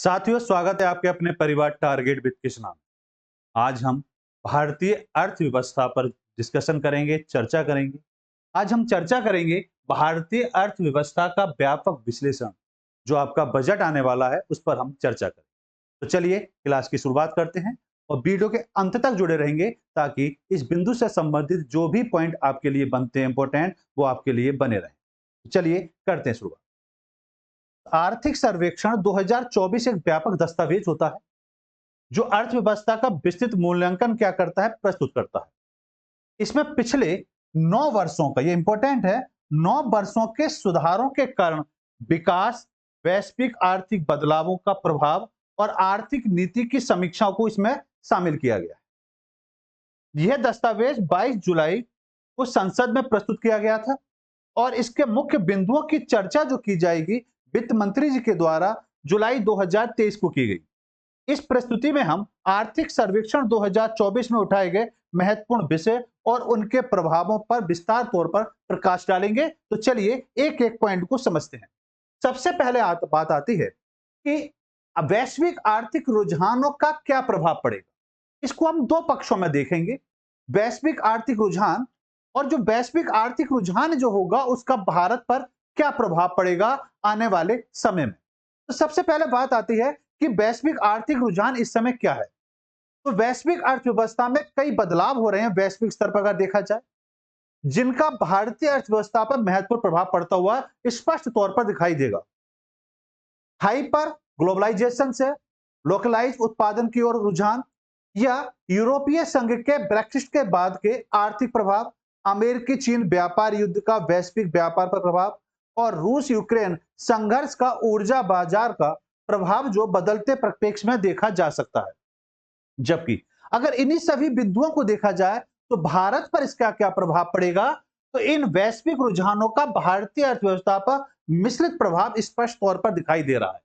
साथियों, स्वागत है आपके अपने परिवार टारगेट विद कृष्णा में। आज हम भारतीय अर्थव्यवस्था पर डिस्कशन करेंगे, चर्चा करेंगे। आज हम चर्चा करेंगे भारतीय अर्थव्यवस्था का व्यापक विश्लेषण। जो आपका बजट आने वाला है उस पर हम चर्चा करें। तो चलिए क्लास की शुरुआत करते हैं और वीडियो के अंत तक जुड़े रहेंगे ताकि इस बिंदु से संबंधित जो भी पॉइंट आपके लिए बनते हैं इंपॉर्टेंट, वो आपके लिए बने रहें। चलिए करते हैं शुरुआत। आर्थिक सर्वेक्षण 2024 एक व्यापक दस्तावेज होता है जो अर्थव्यवस्था का विस्तृत मूल्यांकन क्या करता है, प्रस्तुत करता है। इसमें पिछले 9 वर्षों का, ये इंपॉर्टेंट है, 9 वर्षों के सुधारों के कारण विकास, वैश्विक आर्थिक बदलावों का प्रभाव और आर्थिक नीति की समीक्षा को इसमें शामिल किया गया है। यह दस्तावेज 22 जुलाई को संसद में प्रस्तुत किया गया था और इसके मुख्य बिंदुओं की चर्चा जो की जाएगी वित्त मंत्री जी के द्वारा जुलाई 2023 को की गई। इस प्रस्तुति में हम आर्थिक सर्वेक्षण 2024 में उठाए गए महत्वपूर्ण विषय और उनके प्रभावों पर विस्तार तौर पर प्रकाश डालेंगे। तो चलिए एक एक पॉइंट को समझते हैं। सबसे पहले बात आती है कि वैश्विक आर्थिक रुझानों का क्या प्रभाव पड़ेगा। इसको हम दो पक्षों में देखेंगे, वैश्विक आर्थिक रुझान और जो वैश्विक आर्थिक रुझान जो होगा उसका भारत पर क्या प्रभाव पड़ेगा आने वाले समय में। तो सबसे पहले बात आती है कि वैश्विक आर्थिक रुझान इस समय क्या है। तो वैश्विक अर्थव्यवस्था में कई बदलाव हो रहे हैं वैश्विक स्तर पर अगर देखा जाए, जिनका भारतीय अर्थव्यवस्था पर महत्वपूर्ण प्रभाव पड़ता हुआ स्पष्ट तौर पर दिखाई देगा। हाइपर ग्लोबलाइजेशन से लोकलाइज उत्पादन की ओर रुझान, या यूरोपीय संघ के ब्रेक्सिट के बाद के आर्थिक प्रभाव, अमेरिकी चीन व्यापार युद्ध का वैश्विक व्यापार पर प्रभाव और रूस यूक्रेन संघर्ष का ऊर्जा बाजार का प्रभाव जो बदलते परिप्रेक्ष्य में देखा जा सकता है। जबकि अगर इन्हीं सभी बिंदुओं को देखा जाए तो भारत पर इसका क्या प्रभाव पड़ेगा, तो इन वैश्विक रुझानों का भारतीय अर्थव्यवस्था पर मिश्रित प्रभाव स्पष्ट तौर पर दिखाई दे रहा है।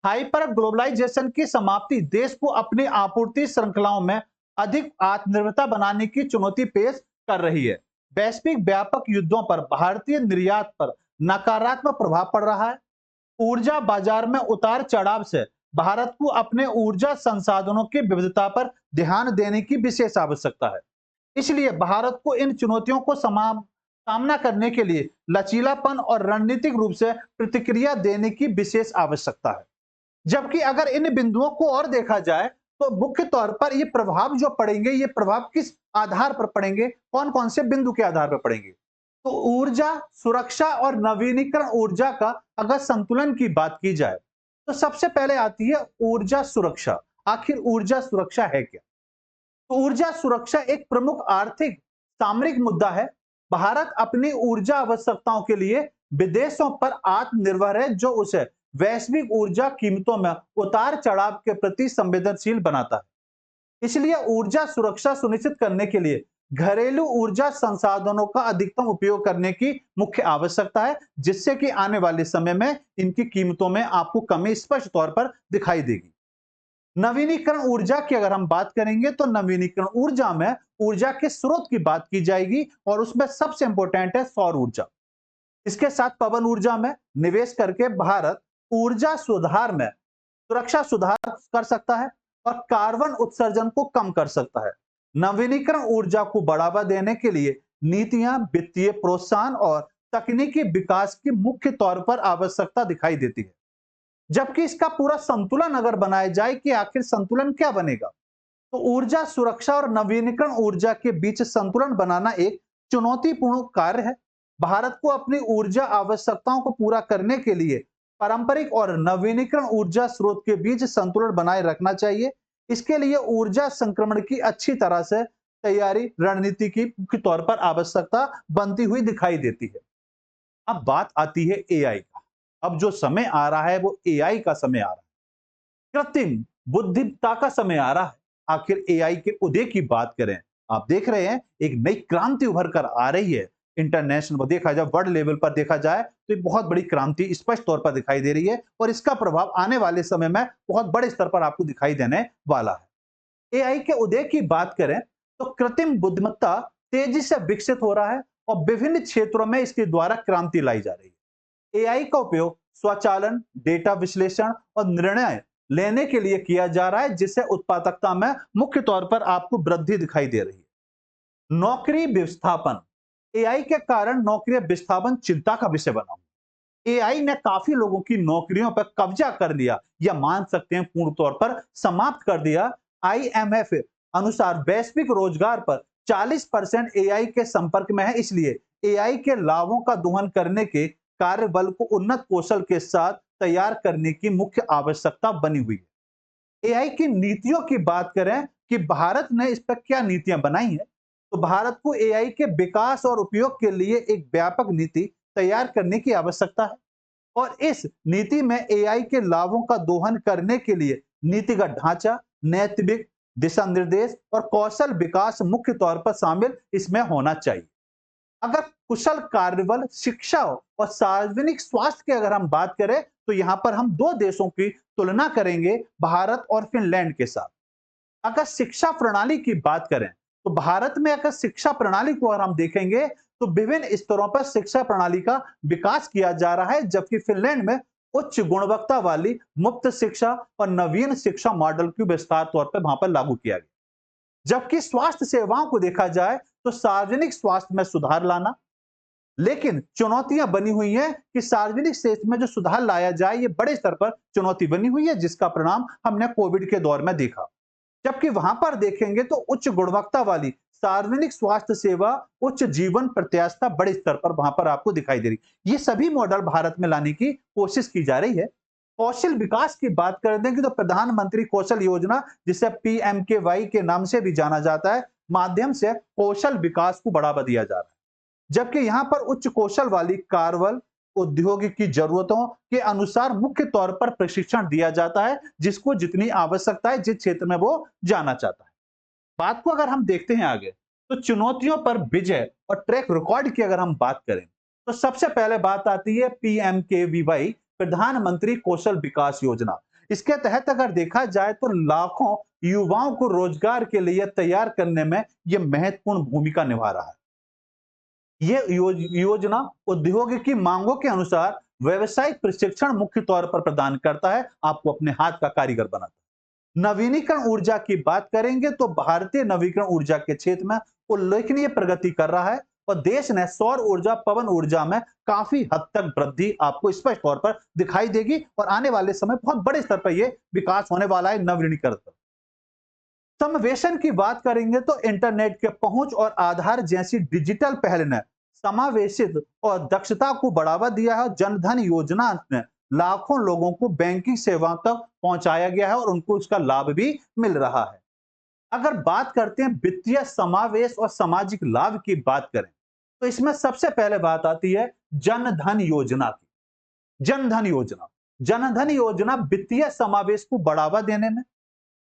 हाइपर ग्लोबलाइजेशन की समाप्ति देश को अपनी आपूर्ति श्रृंखलाओं में अधिक आत्मनिर्भरता बनाने की चुनौती पेश कर रही है। वैश्विक व्यापक युद्धों पर भारतीय निर्यात पर नकारात्मक प्रभाव पड़ रहा है। ऊर्जा बाजार में उतार चढ़ाव से भारत को अपने ऊर्जा संसाधनों की विविधता पर ध्यान देने की विशेष आवश्यकता है। इसलिए भारत को इन चुनौतियों को सामना करने के लिए लचीलापन और रणनीतिक रूप से प्रतिक्रिया देने की विशेष आवश्यकता है। जबकि अगर इन बिंदुओं को और देखा जाए तो मुख्य तौर पर ये प्रभाव जो पड़ेंगे, ये प्रभाव किस आधार पर पड़ेंगे, कौन कौन से बिंदु के आधार पर पड़ेंगे। तो ऊर्जा सुरक्षा और नवीनीकरण ऊर्जा का अगर संतुलन की बात की जाए तो सबसे पहले आती है ऊर्जा सुरक्षा। आखिर ऊर्जा सुरक्षा है क्या? तो ऊर्जा सुरक्षा एक प्रमुख आर्थिक सामरिक मुद्दा है। भारत अपनी ऊर्जा आवश्यकताओं के लिए विदेशों पर आत्मनिर्भर है, जो उसे वैश्विक ऊर्जा कीमतों में उतार चढ़ाव के प्रति संवेदनशील बनाता है। इसलिए ऊर्जा सुरक्षा सुनिश्चित करने के लिए घरेलू ऊर्जा संसाधनों का अधिकतम उपयोग करने की मुख्य आवश्यकता है, जिससे कि आने वाले समय में इनकी कीमतों में आपको कमी स्पष्ट तौर पर दिखाई देगी। नवीनीकरण ऊर्जा की अगर हम बात करेंगे तो नवीनीकरण ऊर्जा में ऊर्जा के स्रोत की बात की जाएगी और उसमें सबसे इंपॉर्टेंट है सौर ऊर्जा। इसके साथ पवन ऊर्जा में निवेश करके भारत ऊर्जा सुधार में सुरक्षा सुधार कर सकता है और कार्बन उत्सर्जन को कम कर सकता है। नवीनीकरण ऊर्जा को बढ़ावा देने के लिए नीतियां, वित्तीय प्रोत्साहन और तकनीकी विकास की मुख्य तौर पर आवश्यकता दिखाई देती है। जबकि इसका पूरा संतुलन अगर बनाया जाए कि आखिर संतुलन क्या बनेगा, तो ऊर्जा सुरक्षा और नवीनीकरण ऊर्जा के बीच संतुलन बनाना एक चुनौतीपूर्ण कार्य है। भारत को अपनी ऊर्जा आवश्यकताओं को पूरा करने के लिए पारंपरिक और नवीनीकरण ऊर्जा स्रोत के बीच संतुलन बनाए रखना चाहिए। इसके लिए ऊर्जा संक्रमण की अच्छी तरह से तैयारी रणनीति की मुख्य तौर पर आवश्यकता बनती हुई दिखाई देती है। अब बात आती है एआई का। अब जो समय आ रहा है वो एआई का समय आ रहा है, कृत्रिम बुद्धिमत्ता का समय आ रहा है। आखिर एआई के उदय की बात करें, आप देख रहे हैं एक नई क्रांति उभर कर आ रही है। इंटरनेशनल देखा जाए, वर्ल्ड लेवल पर देखा जाए तो एक बहुत बड़ी क्रांति स्पष्ट तौर पर दिखाई दे रही है और इसका प्रभाव आने वाले समय में बहुत बड़े स्तर पर आपको दिखाई देने वाला है। एआई के उदय की बात करें तो कृत्रिम बुद्धिमत्ता तेजी से विकसित हो रहा है और विभिन्न क्षेत्रों में इसके द्वारा क्रांति लाई जा रही है। एआई का उपयोग स्वचालन, डेटा विश्लेषण और निर्णय लेने के लिए किया जा रहा है, जिससे उत्पादकता में मुख्य तौर पर आपको वृद्धि दिखाई दे रही है। नौकरी विस्थापन, एआई के कारण नौकरी विस्थापन चिंता का विषय बना। एआई ने काफी लोगों की नौकरियों पर कब्जा कर लिया, या मान सकते हैं पूर्ण तौर पर समाप्त कर दिया। आईएमएफ अनुसार वैश्विक रोजगार पर 40% एआई के संपर्क में है, इसलिए एआई के लाभों का दोहन करने के कार्य बल को उन्नत कौशल के साथ तैयार करने की मुख्य आवश्यकता बनी हुई है। एआई की नीतियों की बात करें कि भारत ने इस पर क्या नीतियां बनाई हैं, तो भारत को एआई के विकास और उपयोग के लिए एक व्यापक नीति तैयार करने की आवश्यकता है। और इस नीति में एआई के लाभों का दोहन करने के लिए नीतिगत ढांचा, नैतिक दिशा निर्देश और कौशल विकास मुख्य तौर पर शामिल इसमें होना चाहिए। अगर कुशल कार्यबल, शिक्षा और सार्वजनिक स्वास्थ्य की अगर हम बात करें, तो यहां पर हम दो देशों की तुलना करेंगे, भारत और फिनलैंड के साथ। अगर शिक्षा प्रणाली की बात करें, तो भारत में अगर शिक्षा प्रणाली को अगर हम देखेंगे, तो विभिन्न स्तरों पर शिक्षा प्रणाली का विकास किया जा रहा है, जबकि फिनलैंड में उच्च गुणवत्ता वाली मुफ्त शिक्षा और नवीन शिक्षा मॉडल को विस्तार तौर पर वहां पर लागू किया गया। जबकि स्वास्थ्य सेवाओं को देखा जाए, तो सार्वजनिक स्वास्थ्य में सुधार लाना, लेकिन चुनौतियां बनी हुई हैं कि सार्वजनिक क्षेत्र में जो सुधार लाया जाए, ये बड़े स्तर पर चुनौती बनी हुई है, जिसका परिणाम हमने कोविड के दौर में देखा। जबकि वहां पर देखेंगे तो उच्च गुणवत्ता वाली सार्वजनिक स्वास्थ्य सेवा, उच्च जीवन प्रत्याशा बड़े स्तर पर वहां पर आपको दिखाई दे रही। ये सभी मॉडल भारत में लाने की कोशिश की जा रही है। कौशल विकास की बात कर देंगे तो प्रधानमंत्री कौशल योजना, जिसे पीएमकेवाई के नाम से भी जाना जाता है, माध्यम से कौशल विकास को बढ़ावा दिया जा रहा है। जबकि यहां पर उच्च कौशल वाली कार्यबल उद्योग की जरूरतों के अनुसार मुख्य तौर पर प्रशिक्षण दिया जाता है, जिसको जितनी आवश्यकता है, जिस क्षेत्र में वो जाना चाहता है। बात को अगर हम देखते हैं आगे, तो चुनौतियों पर विजय और ट्रैक रिकॉर्ड की अगर हम बात करें, तो सबसे पहले बात आती है पीएमकेवीवाई, प्रधानमंत्री कौशल विकास योजना। इसके तहत अगर देखा जाए, तो लाखों युवाओं को रोजगार के लिए तैयार करने में यह महत्वपूर्ण भूमिका निभा रहा है। ये योजना उद्योग की मांगों के अनुसार व्यवसायिक प्रशिक्षण मुख्य तौर पर प्रदान करता है, आपको अपने हाथ का कारीगर बनाता है। नवीनीकरण ऊर्जा की बात करेंगे, तो भारतीय नवीकरण ऊर्जा के क्षेत्र में उल्लेखनीय प्रगति कर रहा है, और देश ने सौर ऊर्जा, पवन ऊर्जा में काफी हद तक वृद्धि आपको स्पष्ट तौर पर दिखाई देगी, और आने वाले समय बहुत बड़े स्तर पर यह विकास होने वाला है नवीनीकरण पर। समावेशन की बात करेंगे, तो इंटरनेट के पहुंच और आधार जैसी डिजिटल पहल ने समावेशित और दक्षता को बढ़ावा दिया है। जनधन योजना ने लाखों लोगों को बैंकिंग सेवाओं तक पहुंचाया गया है, और उनको इसका लाभ भी मिल रहा है। अगर बात करते हैं वित्तीय समावेश और सामाजिक लाभ की बात करें, तो इसमें सबसे पहले बात आती है जनधन योजना की। जनधन योजना वित्तीय समावेश को बढ़ावा देने में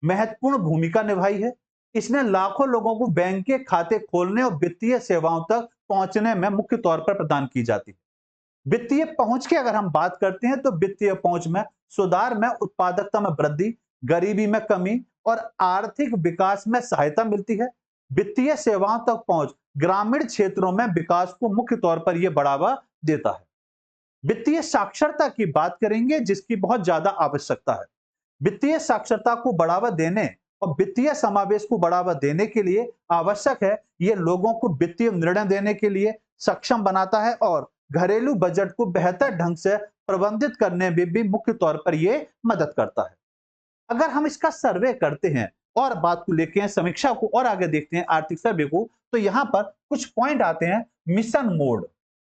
महत्वपूर्ण भूमिका निभाई है। इसने लाखों लोगों को बैंक के खाते खोलने और वित्तीय सेवाओं तक पहुंचने में मुख्य तौर पर प्रदान की जाती है। वित्तीय पहुंच की अगर हम बात करते हैं, तो वित्तीय पहुंच में सुधार में उत्पादकता में वृद्धि, गरीबी में कमी और आर्थिक विकास में सहायता मिलती है। वित्तीय सेवाओं तक पहुंच ग्रामीण क्षेत्रों में विकास को मुख्य तौर पर यह बढ़ावा देता है। वित्तीय साक्षरता की बात करेंगे, जिसकी बहुत ज्यादा आवश्यकता है। वित्तीय साक्षरता को बढ़ावा देने और वित्तीय समावेश को बढ़ावा देने के लिए आवश्यक है, ये लोगों को वित्तीय निर्णय देने के लिए सक्षम बनाता है, और घरेलू बजट को बेहतर ढंग से प्रबंधित करने में भी मुख्य तौर पर यह मदद करता है। अगर हम इसका सर्वे करते हैं और बात को लेके समीक्षा को और आगे देखते हैं, आर्थिक सर्वे को, तो यहां पर कुछ पॉइंट आते हैं। मिशन मोड,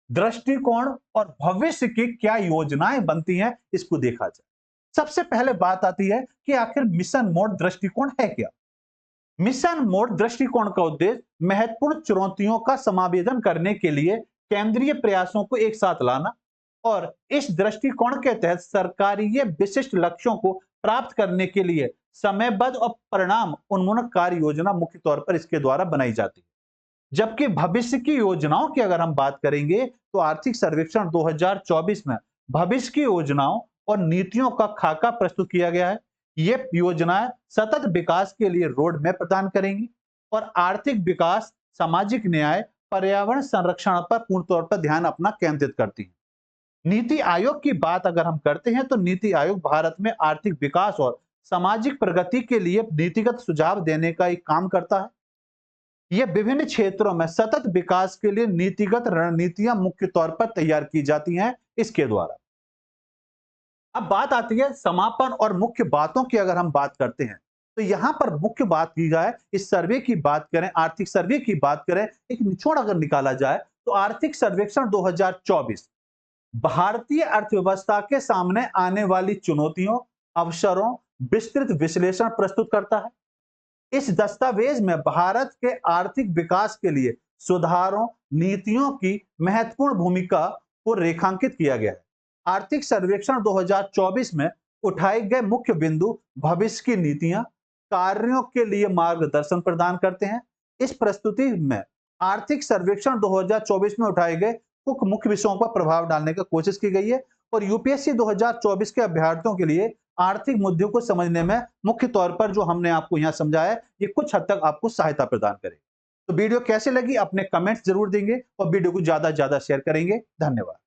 दृष्टिकोण और भविष्य की क्या योजनाएं बनती हैं, इसको देखा जाए। सबसे पहले बात आती है कि आखिर मिशन मोड दृष्टिकोण है क्या। मिशन मोड दृष्टिकोण का उद्देश्य महत्वपूर्ण चुनौतियों का समावेदन करने के लिए केंद्रीय प्रयासों को एक साथ लाना, और इस दृष्टिकोण के तहत सरकारी विशिष्ट लक्ष्यों को प्राप्त करने के लिए समयबद्ध और परिणाम उन्मुख कार्य योजना मुख्य तौर पर इसके द्वारा बनाई जाती है। जबकि भविष्य की योजनाओं की अगर हम बात करेंगे, तो आर्थिक सर्वेक्षण 2024 में भविष्य की योजनाओं और नीतियों का खाका प्रस्तुत किया गया है। ये योजनाएं सतत विकास के लिए रोड मैप प्रदान करेंगी, और आर्थिक विकास, सामाजिक न्याय, पर्यावरण संरक्षण पर पूर्ण तौर पर ध्यान अपना केंद्रित करती हैं। नीति आयोग की बात अगर हम करते हैं तो नीति आयोग भारत में आर्थिक विकास और सामाजिक प्रगति के लिए नीतिगत सुझाव देने का एक काम करता है। यह विभिन्न क्षेत्रों में सतत विकास के लिए नीतिगत रणनीतियां मुख्य तौर पर तैयार की जाती हैं इसके द्वारा। अब बात आती है समापन और मुख्य बातों की। अगर हम बात करते हैं तो यहां पर मुख्य बात की जाए, इस सर्वे की बात करें, आर्थिक सर्वे की बात करें, एक निचोड़ अगर निकाला जाए तो आर्थिक सर्वेक्षण 2024 भारतीय अर्थव्यवस्था के सामने आने वाली चुनौतियों, अवसरों, विस्तृत विश्लेषण प्रस्तुत करता है। इस दस्तावेज में भारत के आर्थिक विकास के लिए सुधारों, नीतियों की महत्वपूर्ण भूमिका को रेखांकित किया गया है। आर्थिक सर्वेक्षण 2024 में उठाए गए मुख्य बिंदु भविष्य की नीतियां, कार्यों के लिए मार्गदर्शन प्रदान करते हैं। इस प्रस्तुति में आर्थिक सर्वेक्षण 2024 में उठाए गए कुछ मुख्य विषयों पर प्रभाव डालने की कोशिश की गई है और यूपीएससी 2024 के अभ्यर्थियों के लिए आर्थिक मुद्दों को समझने में मुख्य तौर पर जो हमने आपको यहां समझाया है, ये कुछ हद तक आपको सहायता प्रदान करेगी। तो वीडियो कैसे लगी अपने कमेंट्स जरूर देंगे और वीडियो को ज्यादा से ज्यादा शेयर करेंगे। धन्यवाद।